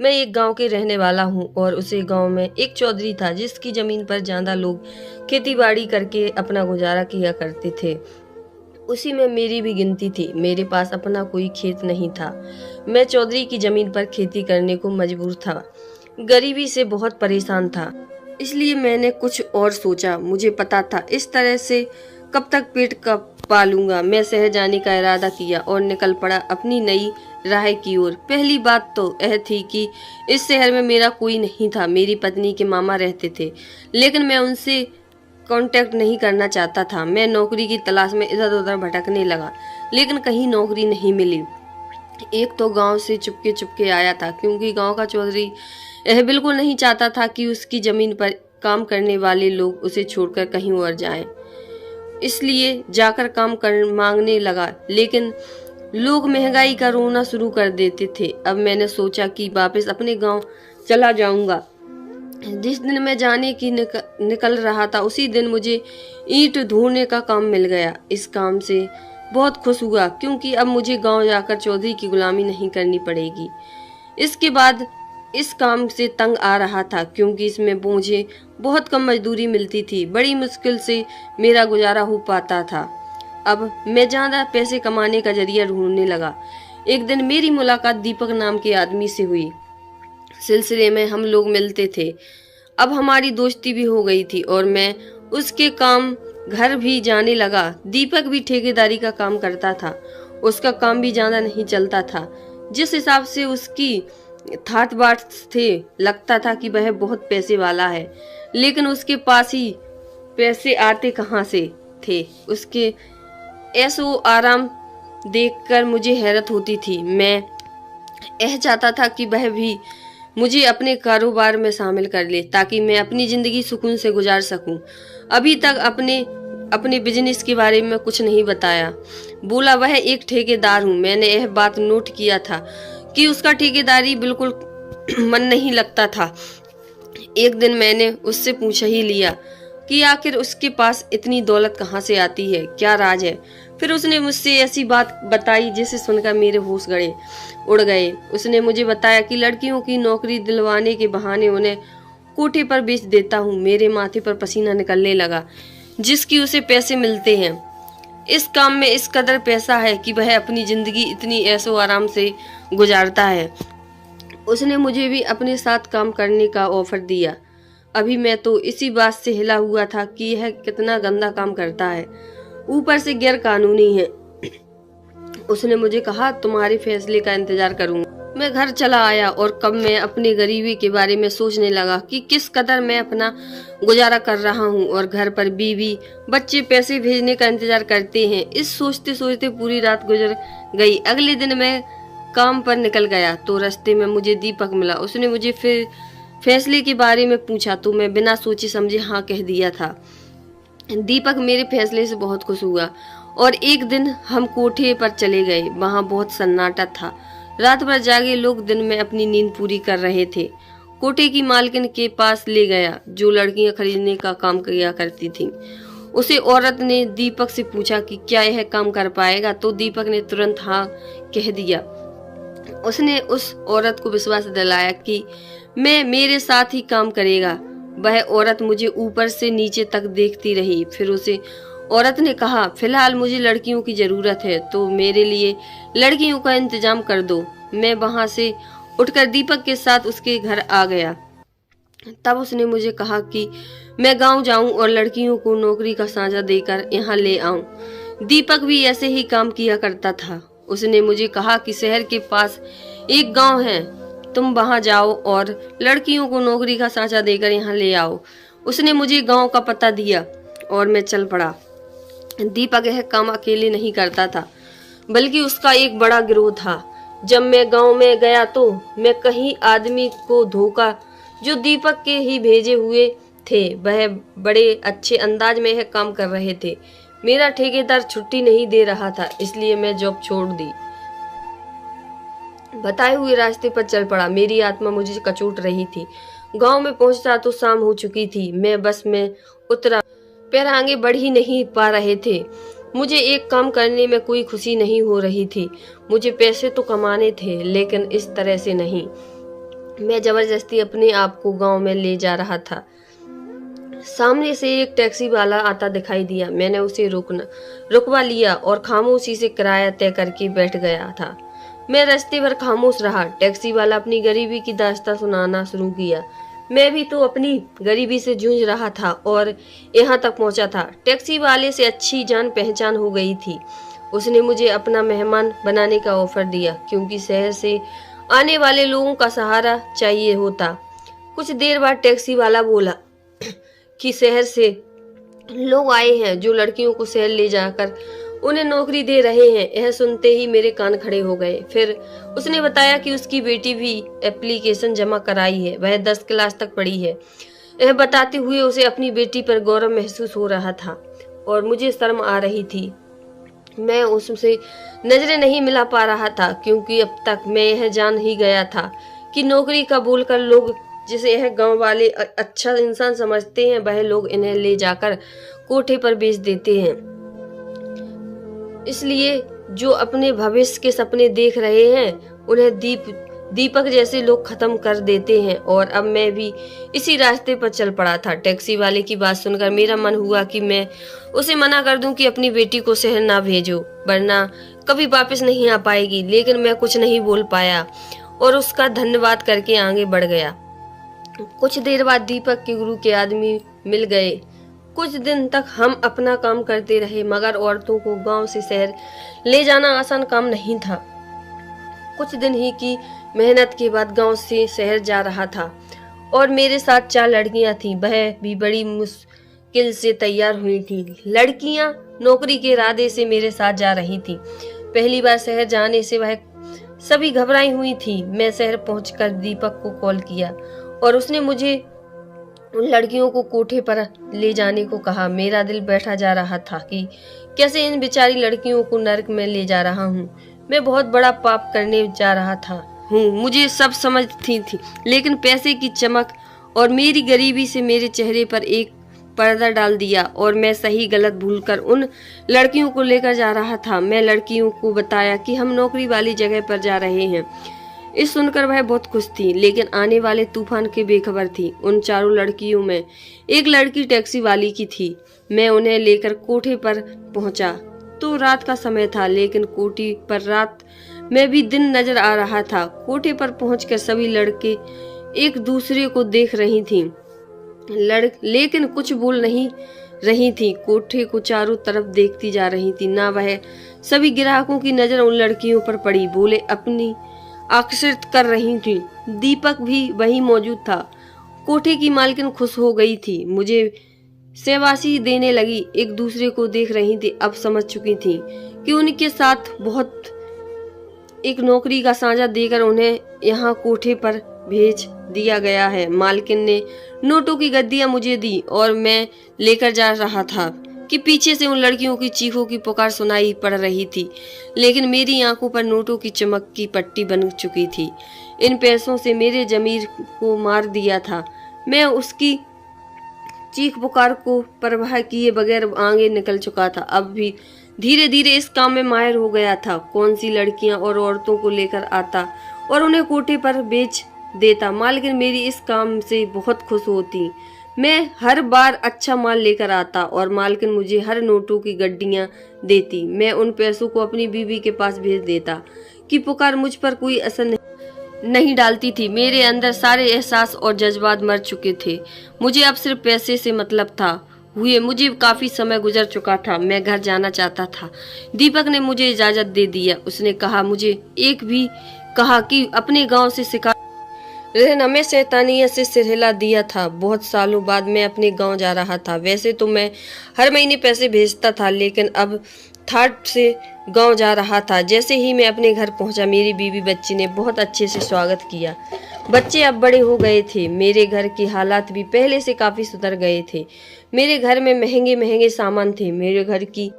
मैं एक गांव के रहने वाला हूं और उसे गांव में एक चौधरी था जिसकी जमीन पर ज्यादा लोग खेती बाड़ी करके अपना गुजारा किया करते थे। उसी में मेरी भी गिनती थी। मेरे पास अपना कोई खेत नहीं था। मैं चौधरी की जमीन पर खेती करने को मजबूर था। गरीबी से बहुत परेशान था, इसलिए मैंने कुछ और सोचा। मुझे पता था इस तरह से कब तक पेट का पालूंगा। मैं शहर जाने का इरादा किया और निकल पड़ा अपनी नई राह की ओर। पहली बात तो यह थी कि इस शहर में मेरा कोई नहीं था। मेरी पत्नी के मामा रहते थे, लेकिन मैं उनसे कांटेक्ट नहीं करना चाहता था। मैं नौकरी की तलाश में इधर उधर भटकने लगा, लेकिन कहीं नौकरी नहीं मिली। एक तो गांव से चुपके चुपके आया था, क्योंकि गांव का चौधरी यह बिल्कुल नहीं चाहता था कि उसकी जमीन पर काम करने वाले लोग उसे छोड़कर कहीं और जाएं। इसलिए जाकर काम कर मांगने लगा, लेकिन लोग महंगाई का रोना शुरू कर देते थे। अब मैंने सोचा कि वापस अपने गांव चला जाऊंगा। जिस दिन मैं जाने की निकल रहा था, उसी दिन मुझे ईंट ढोने का काम मिल गया। इस काम से बहुत खुश हुआ, क्योंकि अब मुझे गांव जाकर चौधरी की गुलामी नहीं करनी पड़ेगी। इसके बाद इस काम से तंग आ रहा था, क्योंकि इसमें मुझे बहुत कम मजदूरी मिलती थी। बड़ी मुश्किल से मेरा गुजारा हो पाता था। अब मैं ज्यादा पैसे कमाने का जरिया ढूंढने लगा। एक दिन मेरी मुलाकात दीपक नाम के आदमी से हुई। सिलसिले में हम लोग मिलते थे। अब हमारी दोस्ती भी हो गई थी और मैं उसके काम घर भी जाने लगा। दीपक भी ठेकेदारी का काम करता था। उसका काम भी ज्यादा नहीं चलता था। जिस हिसाब से उसकी ठाट बाट थे, लगता था कि वह बहुत पैसे वाला है, लेकिन उसके पास ही पैसे आते कहाँ से थे। उसके ऐसो आराम देखकर मुझे हैरत होती थी। मैं यह चाहता था कि वह भी मुझे अपने कारोबार में शामिल कर ले, ताकि मैं अपनी जिंदगी सुकून से गुजार सकूं। अभी तक अपने बिजनेस के बारे में कुछ नहीं बताया। बोला वह एक ठेकेदार हूँ। मैंने यह बात नोट किया था कि उसका ठेकेदारी बिल्कुल मन नहीं लगता था। एक दिन मैंने उससे पूछ ही लिया कि आखिर उसके पास इतनी दौलत कहाँ से आती है, क्या राज है। फिर उसने मुझसे ऐसी बात बताई जिसे सुनकर मेरे होश उड़ गए। उसने मुझे बताया कि लड़कियों की नौकरी दिलवाने के बहाने उन्हें कोठे पर बेच देता हूँ। मेरे माथे पर पसीना निकलने लगा, जिसकी उसे पैसे मिलते हैं। इस काम में इस कदर पैसा है कि वह अपनी जिंदगी इतनी ऐशो आराम से गुजारता है। उसने मुझे भी अपने साथ काम करने का ऑफर दिया। अभी मैं तो इसी बात से हिला हुआ था कि यह कितना गंदा काम करता है, ऊपर से गैर कानूनी है। उसने मुझे कहा, तुम्हारे फैसले का इंतजार करूंगा। मैं घर चला आया और कब मैं अपनी गरीबी के बारे में सोचने लगा कि किस कदर मैं अपना गुजारा कर रहा हूँ और घर पर बीवी बच्चे पैसे भेजने का इंतजार करते हैं। इस सोचते सोचते पूरी रात गुजर गई। अगले दिन मैं काम पर निकल गया तो रास्ते में मुझे दीपक मिला। उसने मुझे फिर फैसले के बारे में पूछा तो मैं बिना सोचे समझे हाँ कह दिया था। दीपक मेरे फैसले से बहुत खुश हुआ और एक दिन हम कोठे पर चले गए। वहाँ बहुत सन्नाटा था। रात भर जागे लोग दिन में अपनी नींद पूरी कर रहे थे। कोठे की मालकिन के पास ले गया, जो लड़कियां खरीदने का काम किया करती थी। उसे औरत ने दीपक से पूछा कि क्या यह काम कर पाएगा, तो दीपक ने तुरंत हाँ कह दिया। उसने उस औरत को विश्वास दिलाया कि मेरे साथ ही काम करेगा। वह औरत मुझे ऊपर से नीचे तक देखती रही। फिर उसे औरत ने कहा, फिलहाल मुझे लड़कियों की जरूरत है, तो मेरे लिए लड़कियों का इंतजाम कर दो। मैं वहां से उठकर दीपक के साथ उसके घर आ गया। तब उसने मुझे कहा कि मैं गांव जाऊं और लड़कियों को नौकरी का साझा देकर यहाँ ले आऊं। दीपक भी ऐसे ही काम किया करता था। उसने मुझे कहा कि शहर के पास एक गांव है, तुम वहां जाओ और लड़कियों को नौकरी का साझा देकर यहाँ ले आओ। उसने मुझे गांव का पता दिया और मैं चल पड़ा। दीपक यह काम अकेले नहीं करता था, बल्कि उसका एक बड़ा गिरोह था। जब मैं गांव में गया तो मैं कहीं आदमी को धोखा, जो दीपक के ही भेजे हुए थे, वह बड़े अच्छे अंदाज में यह काम कर रहे थे। मेरा ठेकेदार छुट्टी नहीं दे रहा था, इसलिए मैं जॉब छोड़ दी। बताए हुए रास्ते पर चल पड़ा। मेरी आत्मा मुझे कचोट रही थी। गांव में पहुंचता तो शाम हो चुकी थी। मैं बस में उतरा, पैर आगे बढ़ ही नहीं पा रहे थे। मुझे एक काम करने में कोई खुशी नहीं हो रही थी। मुझे पैसे तो कमाने थे, लेकिन इस तरह से नहीं। मैं जबरदस्ती अपने आप को गांव में ले जा रहा था। सामने से एक टैक्सी वाला आता दिखाई दिया। मैंने उसे रुकवा लिया और खामोशी से किराया तय करके बैठ गया था। मैं रास्ते भर खामोश रहा। टैक्सी वाला अपनी गरीबी की दास्तां सुनाना शुरू किया। मैं भी तो अपनी गरीबी से जूझ रहा था और यहाँ तक पहुँचा था। टैक्सी वाले से अच्छी जान पहचान हो गई थी। उसने मुझे अपना मेहमान बनाने का ऑफर दिया, क्योंकि शहर से आने वाले लोगों का सहारा चाहिए होता। कुछ देर बाद टैक्सी वाला बोला कि शहर से लोग आए हैं जो लड़कियों को शहर ले जाकर उन्हें नौकरी दे रहे हैं। यह सुनते ही मेरे कान खड़े हो गए। फिर उसने बताया कि उसकी बेटी भी एप्लीकेशन जमा कराई है, वह 10 क्लास तक पढ़ी है। यह बताते हुए उसे अपनी बेटी पर गौरव महसूस हो रहा था और मुझे शर्म आ रही थी। मैं उससे नजरें नहीं मिला पा रहा था, क्योंकि अब तक मैं यह जान ही गया था कि नौकरी का बोलकर लोग जिसे यह गांव वाले अच्छा इंसान समझते हैं, वह लोग इन्हें ले जाकर कोठे पर बेच देते हैं। इसलिए जो अपने भविष्य के सपने देख रहे हैं उन्हें दीपक जैसे लोग खत्म कर देते हैं। और अब मैं भी इसी रास्ते पर चल पड़ा था। टैक्सी वाले की बात सुनकर मेरा मन हुआ कि मैं उसे मना कर दूं कि अपनी बेटी को शहर ना भेजो, वरना कभी वापस नहीं आ पाएगी। लेकिन मैं कुछ नहीं बोल पाया और उसका धन्यवाद करके आगे बढ़ गया। कुछ देर बाद दीपक के गुरु के आदमी मिल गए। कुछ दिन तक हम अपना काम करते रहे, मगर औरतों को गांव से शहर ले जाना आसान काम नहीं था। कुछ दिन ही की मेहनत के बाद गांव से शहर जा रहा था और मेरे साथ 4 लड़कियां थीं। वह भी बड़ी मुश्किल से तैयार हुई थीं। लड़कियां नौकरी के इरादे से मेरे साथ जा रही थीं। पहली बार शहर जाने से वह सभी घबराई हुई थी। मैं शहर पहुंचकर दीपक को कॉल किया और उसने मुझे उन लड़कियों को कोठे पर ले जाने को कहा। मेरा दिल बैठा जा रहा था कि कैसे इन बेचारी लड़कियों को नरक में ले जा रहा हूँ। मैं बहुत बड़ा पाप करने जा रहा था मुझे सब समझती थी, लेकिन पैसे की चमक और मेरी गरीबी से मेरे चेहरे पर एक पर्दा डाल दिया और मैं सही गलत भूलकर उन लड़कियों को लेकर जा रहा था। मैं लड़कियों को बताया कि हम नौकरी वाली जगह पर जा रहे हैं। इस सुनकर वह बहुत खुश थी, लेकिन आने वाले तूफान के बेखबर थी। उन 4 लड़कियों में एक लड़की टैक्सी वाली की थी। मैं उन्हें लेकर कोठे पर पहुंचा तो रात का समय था, लेकिन कोठी पर रात में भी दिन नजर आ रहा था। कोठे पर पहुंचकर सभी लड़के एक दूसरे को देख रही थीं, लेकिन कुछ बोल नहीं रही थी। कोठे को चारों तरफ देखती जा रही थी। ना वह सभी ग्राहकों की नजर उन लड़कियों पर पड़ी, बोले अपनी आकर्षित कर रही थी। दीपक भी वहीं मौजूद था। कोठे की मालकिन खुश हो गई थी, मुझे शाबाशी देने लगी। एक दूसरे को देख रही थी। अब समझ चुकी थी कि उनके साथ बहुत एक नौकरी का साझा देकर उन्हें यहाँ कोठे पर भेज दिया गया है। मालकिन ने नोटों की गद्दियां मुझे दी और मैं लेकर जा रहा था कि पीछे से उन लड़कियों की चीखों की पुकार सुनाई पड़ रही थी, लेकिन मेरी आंखों पर नोटों की चमक की पट्टी बन चुकी थी। इन पैसों से मेरे जमीर को मार दिया था। मैं उसकी चीख पुकार को परवाह किए बगैर आगे निकल चुका था। अब भी धीरे धीरे इस काम में माहिर हो गया था। कौन सी लड़कियां और औरतों को लेकर आता और उन्हें कोठे पर बेच देता। मालकिन मेरी इस काम से बहुत खुश होती। मैं हर बार अच्छा माल लेकर आता और मालकिन मुझे हर नोटों की गड्डियां देती। मैं उन पैसों को अपनी बीवी के पास भेज देता कि पुकार मुझ पर कोई असर नहीं डालती थी। मेरे अंदर सारे एहसास और जज्बात मर चुके थे। मुझे अब सिर्फ पैसे से मतलब था। मुझे काफी समय गुजर चुका था। मैं घर जाना चाहता था। दीपक ने मुझे इजाजत दे दिया। उसने कहा कि अपने गांव से शिकार रहना। मैं शैतानियत से सिर हिला दिया था। बहुत सालों बाद मैं अपने गांव जा रहा था। वैसे तो मैं हर महीने पैसे भेजता था, लेकिन अब थाट से गांव जा रहा था। जैसे ही मैं अपने घर पहुंचा, मेरी बीवी बच्ची ने बहुत अच्छे से स्वागत किया। बच्चे अब बड़े हो गए थे। मेरे घर के हालात भी पहले से काफी सुधर गए थे। मेरे घर में महंगे महंगे सामान थे। मेरे घर की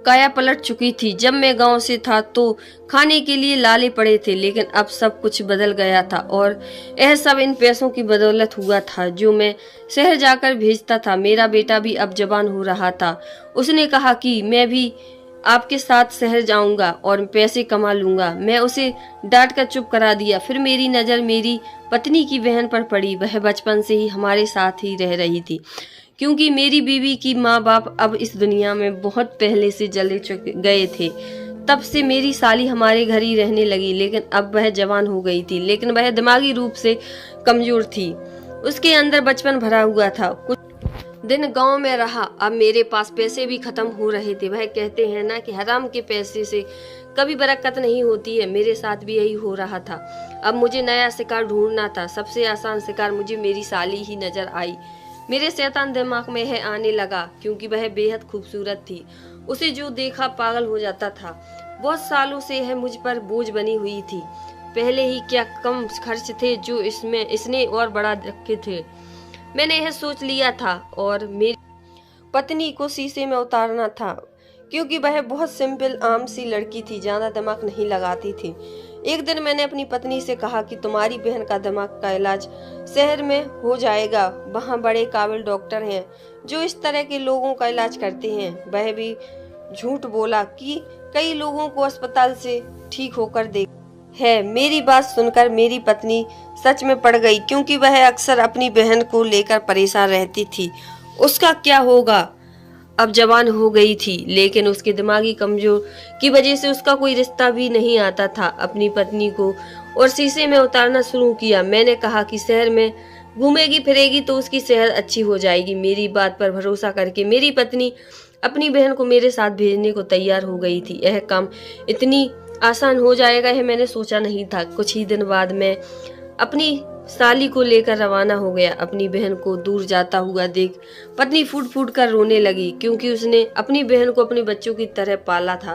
काया पलट चुकी थी। जब मैं गांव से था तो खाने के लिए लाले पड़े थे, लेकिन अब सब कुछ बदल गया था और यह सब इन पैसों की बदौलत हुआ था जो मैं शहर जाकर भेजता था। मेरा बेटा भी अब जवान हो रहा था। उसने कहा कि मैं भी आपके साथ शहर जाऊंगा और पैसे कमा लूंगा। मैं उसे डांट कर चुप करा दिया। फिर मेरी नजर मेरी पत्नी की बहन पर पड़ी। वह बचपन से ही हमारे साथ ही रह रही थी, क्योंकि मेरी बीवी की माँ बाप अब इस दुनिया में बहुत पहले से चले गए थे। तब से मेरी साली हमारे घर ही रहने लगी, लेकिन अब वह जवान हो गई थी, लेकिन वह दिमागी रूप से कमजोर थी। उसके अंदर बचपन भरा हुआ था। कुछ दिन गांव में रहा। अब मेरे पास पैसे भी खत्म हो रहे थे। वह कहते हैं ना कि हराम के पैसे से कभी बरकत नहीं होती है। मेरे साथ भी यही हो रहा था। अब मुझे नया शिकार ढूंढना था। सबसे आसान शिकार मुझे मेरी साली ही नजर आई। मेरे शैतान दिमाग में है आने लगा, क्योंकि वह बेहद खूबसूरत थी। उसे जो देखा पागल हो जाता था। बहुत सालों से यह मुझ पर बोझ बनी हुई थी। पहले ही क्या कम खर्च थे जो इसने और बढ़ा रखे थे। मैंने यह सोच लिया था और मेरी पत्नी को शीशे में उतारना था, क्योंकि वह बहुत सिंपल आम सी लड़की थी, ज्यादा दिमाग नहीं लगाती थी। एक दिन मैंने अपनी पत्नी से कहा कि तुम्हारी बहन का दिमाग का इलाज शहर में हो जाएगा। वहाँ बड़े काबिल डॉक्टर हैं जो इस तरह के लोगों का इलाज करते हैं। वह भी झूठ बोला कि कई लोगों को अस्पताल से ठीक होकर देख है। मेरी बात सुनकर मेरी पत्नी सच में पड़ गई, क्योंकि वह अक्सर अपनी बहन को लेकर परेशान रहती थी। उसका क्या होगा? अब जवान हो गई थी, लेकिन उसके दिमागी कमजोर की वजह से उसका कोई रिश्ता भी नहीं आता था। अपनी पत्नी को और शीशे में उतारना शुरू किया। मैंने कहा कि शहर में घूमेगी फिरेगी तो उसकी सेहत अच्छी हो जाएगी। मेरी बात पर भरोसा करके मेरी पत्नी अपनी बहन को मेरे साथ भेजने को तैयार हो गई थी। यह काम इतनी आसान हो जाएगा यह मैंने सोचा नहीं था। कुछ ही दिन बाद मैं अपनी साली को लेकर रवाना हो गया। अपनी बहन को दूर जाता हुआ देख पत्नी फूट फूट कर रोने लगी, क्योंकि उसने अपनी बहन को अपने बच्चों की तरह पाला था,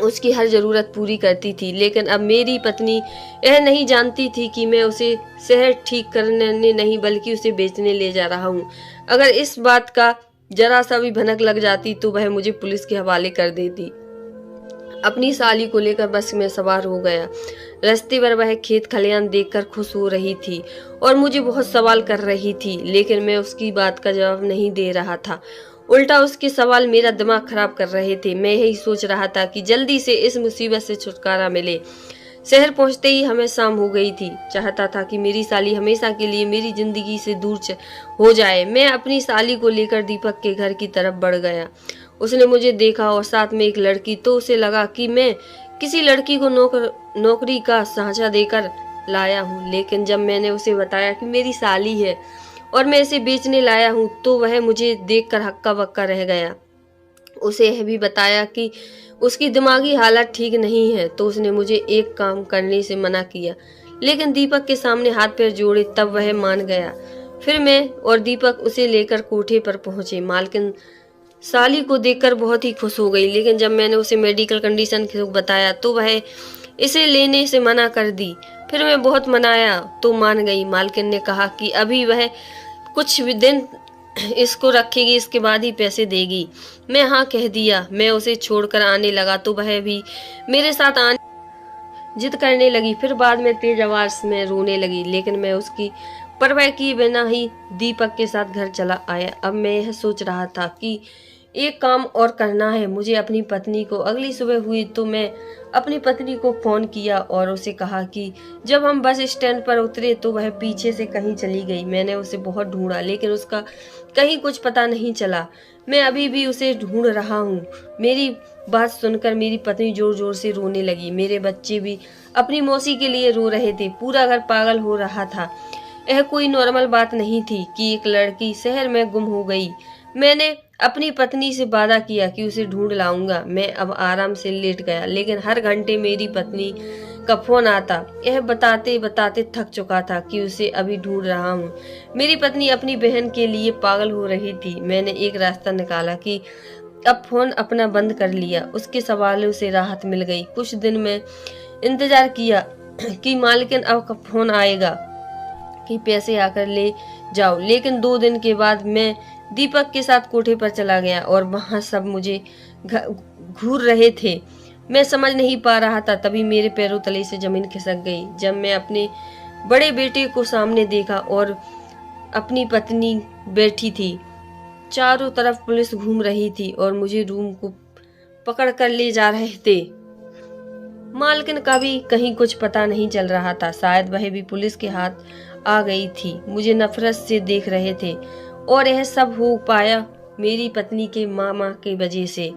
उसकी हर जरूरत पूरी करती थी। लेकिन अब मेरी पत्नी यह नहीं जानती थी कि मैं उसे शहर ठीक करने नहीं बल्कि उसे बेचने ले जा रहा हूँ। अगर इस बात का जरा सा भी भनक लग जाती तो वह मुझे पुलिस के हवाले कर देती। अपनी साली को लेकर बस में सवार हो गया। रास्ते पर वह खेत खलियान देखकर खुश हो रही थी और मुझे बहुत सवाल कर रही थी, लेकिन मैं उसकी बात का जवाब नहीं दे रहा था। उल्टा उसके सवाल मेरा दिमाग खराब कर रहे थे। मैं यही सोच रहा था कि जल्दी से इस मुसीबत से छुटकारा मिले। शहर पहुंचते ही हमें शाम हो गई थी। चाहता था कि मेरी साली हमेशा के लिए मेरी जिंदगी से दूर हो जाए। मैं अपनी साली को लेकर दीपक के घर की तरफ बढ़ गया। उसने मुझे देखा और साथ में एक लड़की, तो उसे लगा कि मैं किसी लड़की को नौकरी का सांचा देकर लाया हूँ। लेकिन जब मैंने उसे बताया कि मेरी साली है और मैं इसे बेचने लाया हूँ, तो वह मुझे देखकर हक्का बक्का रह गया। उसे यह भी बताया कि उसकी दिमागी हालत ठीक नहीं है, तो उसने मुझे एक काम करने से मना किया। लेकिन दीपक के सामने हाथ पैर जोड़े तब वह मान गया। फिर मैं और दीपक उसे लेकर कोठे पर पहुंचे। मालकिन साली को देखकर बहुत ही खुश हो गई, लेकिन जब मैंने उसे मेडिकल कंडीशन बताया तो वह इसे लेने से मना कर दी। फिर मैं बहुत मनाया तो मान गई। मालकिन ने कहा कि अभी वह कुछ दिन इसको रखेगी, इसके बाद ही पैसे देगी। मैं हाँ कह दिया। मैं उसे छोड़कर आने लगा तो वह भी मेरे साथ आने जिद करने लगी। फिर बाद में तेज आवाज में रोने लगी, लेकिन मैं उसकी परवाह किए बिना ही दीपक के साथ घर चला आया। अब मैं यह सोच रहा था कि एक काम और करना है मुझे अपनी पत्नी को। अगली सुबह हुई तो मैं अपनी पत्नी को फोन किया और उसे कहा कि जब हम बस स्टैंड पर उतरे तो वह पीछे से कहीं चली गई। मैंने उसे बहुत ढूंढा, लेकिन उसका कहीं कुछ पता नहीं चला। मैं अभी भी उसे ढूंढ रहा हूँ। मेरी बात सुनकर मेरी पत्नी जोर जोर से रोने लगी। मेरे बच्चे भी अपनी मौसी के लिए रो रहे थे। पूरा घर पागल हो रहा था। यह कोई नॉर्मल बात नहीं थी कि एक लड़की शहर में गुम हो गई। मैंने अपनी पत्नी से वादा किया कि उसे ढूंढ लाऊंगा। मैं अब आराम से लेट गया, लेकिन हर घंटे मेरी पत्नी का फोन आता। यह बताते बताते थक चुका था कि उसे अभी ढूंढ रहा हूँ। मेरी पत्नी अपनी बहन के लिए पागल हो रही थी। मैंने एक रास्ता निकाला कि अब फोन अपना बंद कर लिया। उसके सवालों से राहत मिल गई। कुछ दिन में इंतजार किया कि मालकिन अब कब फोन आएगा कि पैसे आकर ले जाओ। लेकिन 2 दिन के बाद मैं दीपक के साथ कोठे पर चला गया और वहां सब मुझे घूर रहे थे। मैं समझ नहीं पा रहा था। तभी मेरे पैरों तले से जमीन खिसक गई जब मैं अपने बड़े बेटे को सामने देखा और अपनी पत्नी बैठी थी। चारों तरफ पुलिस घूम रही थी और मुझे रूम को पकड़ कर ले जा रहे थे। मालकिन का भी कहीं कुछ पता नहीं चल रहा था। शायद वह भी पुलिस के हाथ आ गई थी। मुझे नफरत से देख रहे थे और यह सब हो पाया मेरी पत्नी के मामा के वजह से,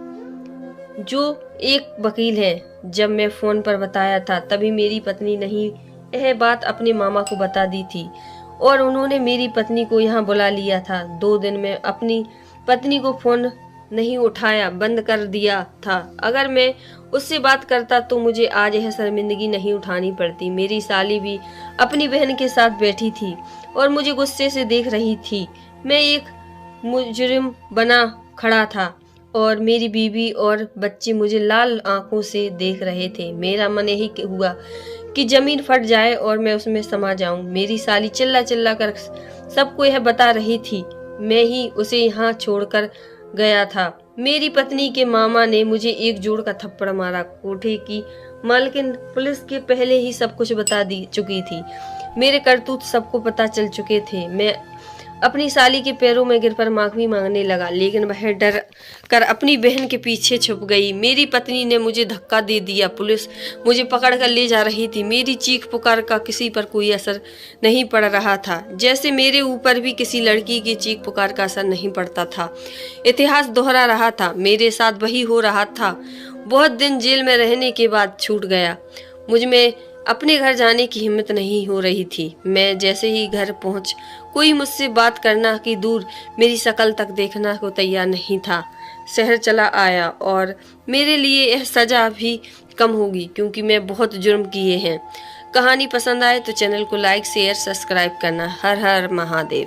जो एक वकील है। जब मैं फोन पर बताया था तभी मेरी पत्नी ने यह बात अपने मामा को बता दी थी और उन्होंने मेरी पत्नी को यहाँ बुला लिया था। 2 दिन में अपनी पत्नी को फोन नहीं उठाया, बंद कर दिया था। अगर मैं उससे बात करता तो मुझे आज यह शर्मिंदगी नहीं उठानी पड़ती। मेरी साली भी अपनी बहन के साथ बैठी थी और मुझे गुस्से से देख रही थी। मैं एक मुजरिम बना खड़ा था और मेरी बीवी और बच्चे मुझे लाल आंखों से देख रहे थे। मेरा मन यही हुआ कि जमीन फट जाए और मैं उसमें समा जाऊं। मेरी साली चिल्ला चिल्ला कर सबको यह बता रही थी। मैं ही उसे यहाँ छोड़कर गया था। मेरी पत्नी के मामा ने मुझे एक जोड़ का थप्पड़ मारा। कोठे की मालकिन पुलिस के पहले ही सब कुछ बता दी चुकी थी। मेरे करतूत सबको पता चल चुके थे। मैं अपनी साली के पैरों में गिर पर माफी मांगने लगा, लेकिन वह डर कर अपनी बहन के पीछे छुप गई। मेरी पत्नी ने मुझे धक्का दे दिया। पुलिस मुझे पकड़ कर ले जा रही थी। मेरी चीख पुकार का किसी पर कोई असर नहीं पड़ रहा था, जैसे मेरे ऊपर भी किसी लड़की की चीख पुकार का असर नहीं पड़ता था। इतिहास दोहरा रहा था। मेरे साथ वही हो रहा था। बहुत दिन जेल में रहने के बाद छूट गया। मुझ में अपने घर जाने की हिम्मत नहीं हो रही थी। मैं जैसे ही घर पहुंच, कोई मुझसे बात करना कि दूर मेरी शक्ल तक देखना को तैयार नहीं था। शहर चला आया और मेरे लिए यह सजा भी कम होगी, क्योंकि मैं बहुत जुर्म किए हैं। कहानी पसंद आए तो चैनल को लाइक, शेयर, सब्सक्राइब करना। हर हर महादेव।